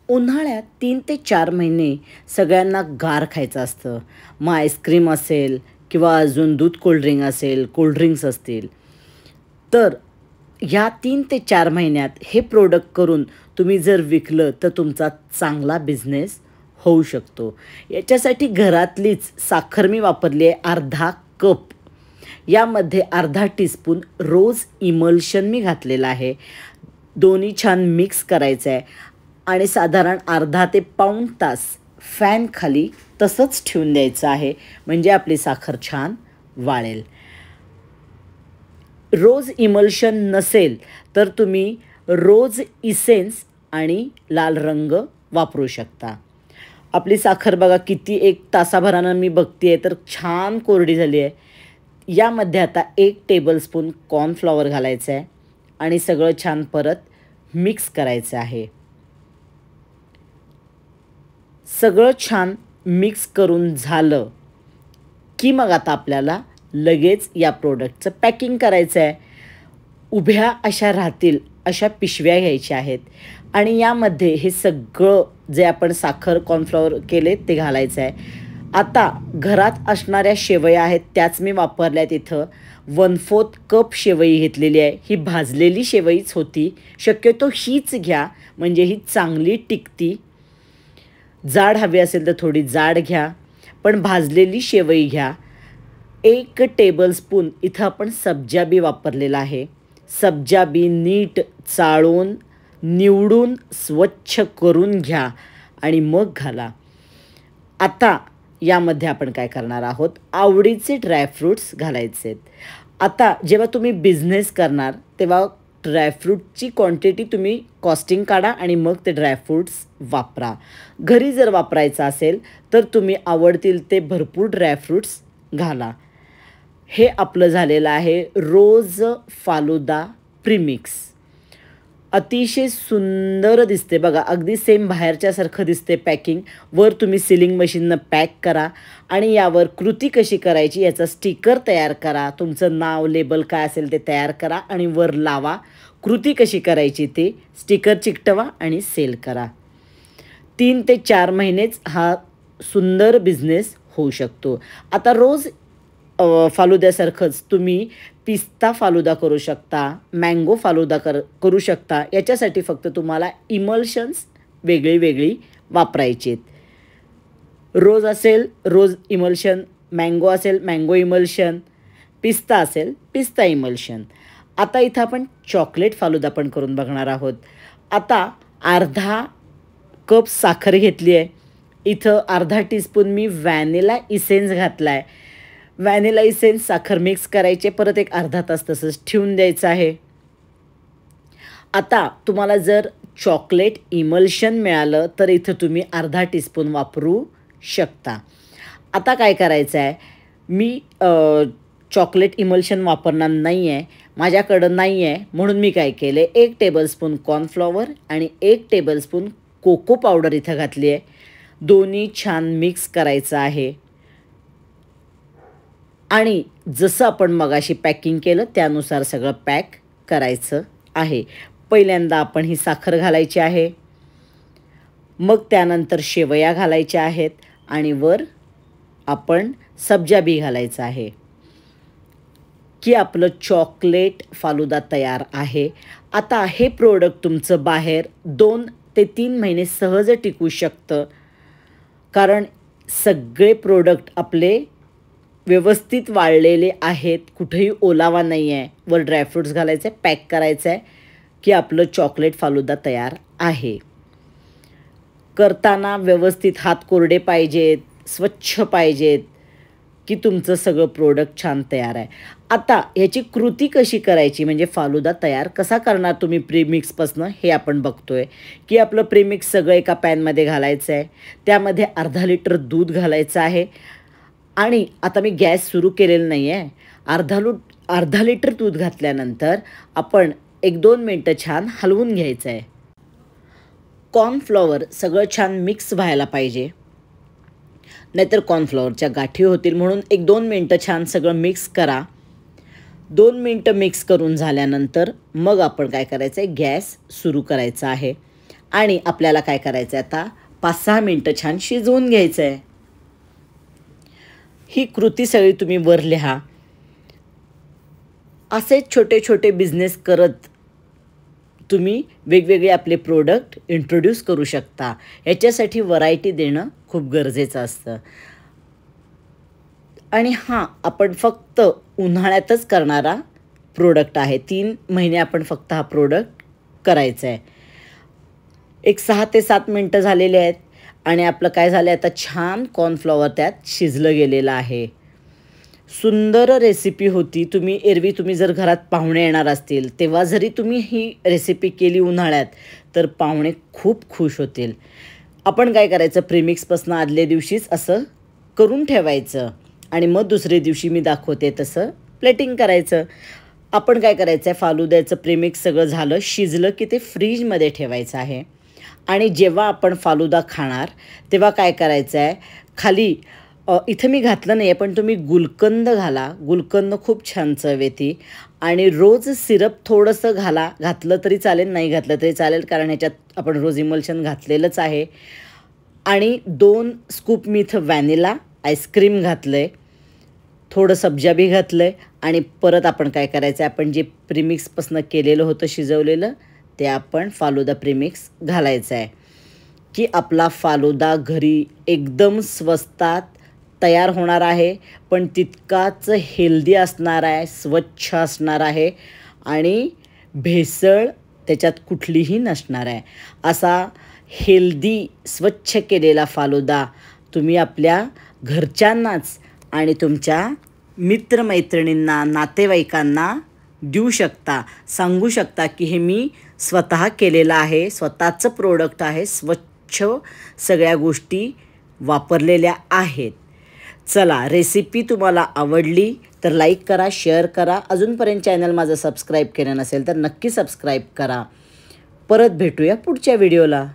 उन्हाळ्यात 3 ते 4 महिने सगळ्यांना गार खायचं असतं. मग आईस्क्रीम असेल किंवा अजून दूध कोल्ड्रिंक असेल, कोल्ड्रिंक्स असतील. तर ह्या 3 ते 4 महिन्यात हे प्रोडक्ट करून तुम्ही जर विकलं तर तुमचा चांगला बिझनेस होऊ शकतो. याच्यासाठी घरातलीच साखर मी वापरली आहे अर्धा कप. यामध्ये अर्धा टीस्पून रोज इमल्शन मी घातलेलं आहे. दोन्ही छान मिक्स करायचं आहे आणि साधारण अर्धा ते पाऊण तास फॅन खाली तसंच ठेवून द्यायचं आहे, म्हणजे आपली साखर छान वाळेल. रोज इमल्शन नसेल तर तुम्ही रोज इसेन्स आणि लाल रंग वापरू शकता. आपली साखर बघा किती 1 तासाभरानं मी बघते आहे तर छान कोरडी झाली आहे. यामध्ये आता 1 टेबलस्पून कॉर्नफ्लॉवर घालायचं आहे आणि सगळं छान परत मिक्स करायचं आहे. सगळं छान मिक्स करून झालं की मग आता आपल्याला लगेच या प्रोडक्टचं पॅकिंग करायचं आहे. उभ्या अशा राहतील अशा पिशव्या घ्यायच्या आहेत आणि यामध्ये हे सगळं जे आपण साखर कॉर्नफ्लॉवर केले ते घालायचं आहे. आता घरात असणाऱ्या शेवया आहेत त्याच मी वापरल्यात. इथं 1/4 कप शेवई घेतलेली आहे. ही भाजलेली शेवईच होती. शक्यतो हीच घ्या म्हणजे ही चांगली टिकती. जाड हवी असेल तर थोडी जाड घ्या, पण भाजलेली शेवई घ्या. 1 टेबलस्पून इथं आपण सब्जा बी वापरलेला आहे. सब्जा बी नीट चाळून निवडून स्वच्छ करून घ्या आणि मग घाला. आता यामध्ये आपण काय करणार आहोत, आवडीचे ड्रायफ्रूट्स घालायचे आहेत. आता जेव्हा तुम्ही बिझनेस करणार तेव्हा ड्रायफ्रूटची क्वांटिटी तुम्ही कॉस्टिंग काढा आणि मग ते ड्रायफ्रूट्स वापरा. घरी जर वापरायचं असेल तर तुम्ही आवडतील ते भरपूर ड्रायफ्रूट्स घाला. हे आपलं झालेलं आहे रोज फालुदा प्रीमिक्स. अतिशय सुंदर दिसते बघा, अगदी सेम बाहेरच्यासारखं दिसते पॅकिंग. वर तुम्ही सिलिंग मशीननं पॅक करा आणि यावर कृती कशी करायची याचा स्टिकर तयार करा. तुमचं नाव लेबल काय असेल ते तयार करा आणि वर लावा. कृती कशी करायची ते स्टिकर चिकटवा आणि सेल करा. 3 ते 4 महिनेच हा सुंदर बिझनेस होऊ शकतो. आता रोज फालुद्यासारखंच तुम्ही पिस्ता फालुदा करू शकता, मँगो फालुदा करू शकता. याच्यासाठी फक्त तुम्हाला इमल्शन्स वेगळी वेगळी वापरायची आहेत. रोज असेल रोज इमल्शन, मँगो असेल मँगो इमल्शन, पिस्ता असेल पिस्ता इमल्शन. आता इथं आपण चॉकलेट फालुदा पण करून बघणार आहोत. आता अर्धा कप साखर घेतली आहे. इथं अर्धा टीस्पून मी व्हॅनिला इसेन्स घातला आहे. व्हॅनिला इसेन्स साखर मिक्स करायचे, परत एक अर्धा तास तसंच ठेवून द्यायचं आहे. आता तुम्हाला जर चॉकलेट इमल्शन मिळालं तर इथं तुम्ही अर्धा टीस्पून वापरू शकता. आता काय करायचं आहे, मी चॉकलेट इमल्शन वापरणार नाही आहे, माझ्याकडं नाही आहे, म्हणून मी काय केले 1 टेबलस्पून कॉर्नफ्लॉवर आणि 1 टेबलस्पून कोको पावडर इथं घातली आहे. दोन्ही छान मिक्स करायचं आहे आणि जसं आपण मगाशी पॅकिंग केलं त्यानुसार सगळं पॅक करायचं आहे. पहिल्यांदा आपण ही साखर घालायची आहे, मग त्यानंतर शेवया घालायच्या आहेत आणि वर आपण सब्जा बी घालायचं आहे की आपलं चॉकलेट फालुदा तयार आहे. आता हे प्रोडक्ट तुमचं बाहेर 2 ते 3 महिने सहज टिकू शकतं, कारण सगळे प्रोडक्ट आपले व्यवस्थित वाळलेले आहेत, कुठेही ओलावा नाही आहे. वर ड्रायफ्रूट्स घालायचे, पॅक करायचं आहे की आपलं चॉकलेट फालुदा तयार आहे. करताना व्यवस्थित हात कोरडे पाहिजेत, स्वच्छ पाहिजेत की तुमचं सगळं प्रोडक्ट छान तयार आहे. आता ह्याची कृती कशी करायची म्हणजे फालुदा तयार कसा करणार तुम्ही प्रीमिक्सपासनं हे आपण बघतोय की आपलं प्रीमिक्स सगळं एका पॅनमध्ये घालायचं आहे. त्यामध्ये अर्धा लिटर दूध घालायचं आहे आणि आता मी गॅस सुरू केलेलं नाही आहे. अर्धा लिटर दूध घातल्यानंतर आपण 1-2 मिनटं छान हलवून घ्यायचं आहे. कॉर्नफ्लॉवर सगळं छान मिक्स व्हायला पाहिजे, नाहीतर कॉर्नफ्लॉवरच्या गाठी होतील. म्हणून 1-2 मिनटं छान सगळं मिक्स करा. 2 मिनटं मिक्स करून झाल्यानंतर मग आपण काय करायचं आहे, गॅस सुरू करायचा आहे आणि आपल्याला काय करायचं आहे आता 5-6 मिनटं छान शिजवून घ्यायचं आहे. ही कृती सगळी तुम्ही वर लिहा. असे छोटे छोटे बिझनेस करत तुम्ही वेगवेगळे आपले प्रोडक्ट इंट्रोड्यूस करू शकता. याच्यासाठी व्हरायटी देणं खूप गरजेचं असतं. आणि हां, आपण फक्त उन्हाळ्यातच करणारा प्रोडक्ट आहे. 3 महिने आपण फक्त हा प्रोडक्ट करायचा आहे. एक 6 ते 7 मिनटं झालेले आहेत आणि आपलं काय झालं आहे, आता छान कॉर्नफ्लॉवर त्यात शिजलं गेलेलं आहे. सुंदर रेसिपी होती. एरवी तुम्ही जर घरात पाहुणे येणार असतील तेव्हा जरी तुम्ही ही रेसिपी केली उन्हाळ्यात तर पाहुणे खूप खुश होतील. आपण काय करायचं, प्रीमिक्सपासून आदल्या दिवशीच असं करून ठेवायचं आणि मग दुसऱ्या दिवशी मी दाखवते तसं प्लेटिंग करायचं. आपण काय करायचं आहे, फालुद्याचं प्रीमिक्स सगळं झालं, शिजलं की ते फ्रीजमध्ये ठेवायचं आहे. आणि जेव्हा आपण फालुदा खाणार तेव्हा काय करायचं आहे, खाली इथं मी घातलं नाही आहे पण तुम्ही गुलकंद घाला. गुलकंद खूप छान चव येते. आणि रोज सिरप थोडंसं घातलं तरी चालेल, नाही घातलं तरी चालेल, कारण ह्याच्यात आपण रोज इमल्शन घातलेलंच आहे. आणि 2 स्कूप मी इथं व्हॅनिला आईस्क्रीम घातलं आहे, थोडं सब्जा बी घातलं आहे. आणि परत आपण काय करायचं आहे, आपण जे प्रीमिक्सपासून केलेलं होतं शिजवलेलं ते आपण फालुदा प्रीमिक्स घालायचं आहे की आपला फालुदा घरी एकदम स्वस्तात तयार होणार आहे, पण तितकाच हेल्दी असणार आहे, स्वच्छ असणार आहे आणि भेसळ त्याच्यात कुठलीही नसणार आहे. असा हेल्दी स्वच्छ केलेला फालुदा तुम्ही आपल्या घरच्यांनाच आणि तुमच्या मित्रमैत्रिणींना, नातेवाईकांना देऊ शकता. सांगू शकता की हे मी स्वतः केलेलं आहे, स्वतःचं प्रोडक्ट आहे, स्वच्छ सगळ्या गोष्टी वापरलेल्या आहेत. चला, रेसिपी तुम्हाला आवडली तर लाईक करा, शेअर करा. अजूनपर्यंत चॅनल माझं सबस्क्राईब केलं नसेल तर नक्की सबस्क्राईब करा. परत भेटूया पुढच्या व्हिडिओला.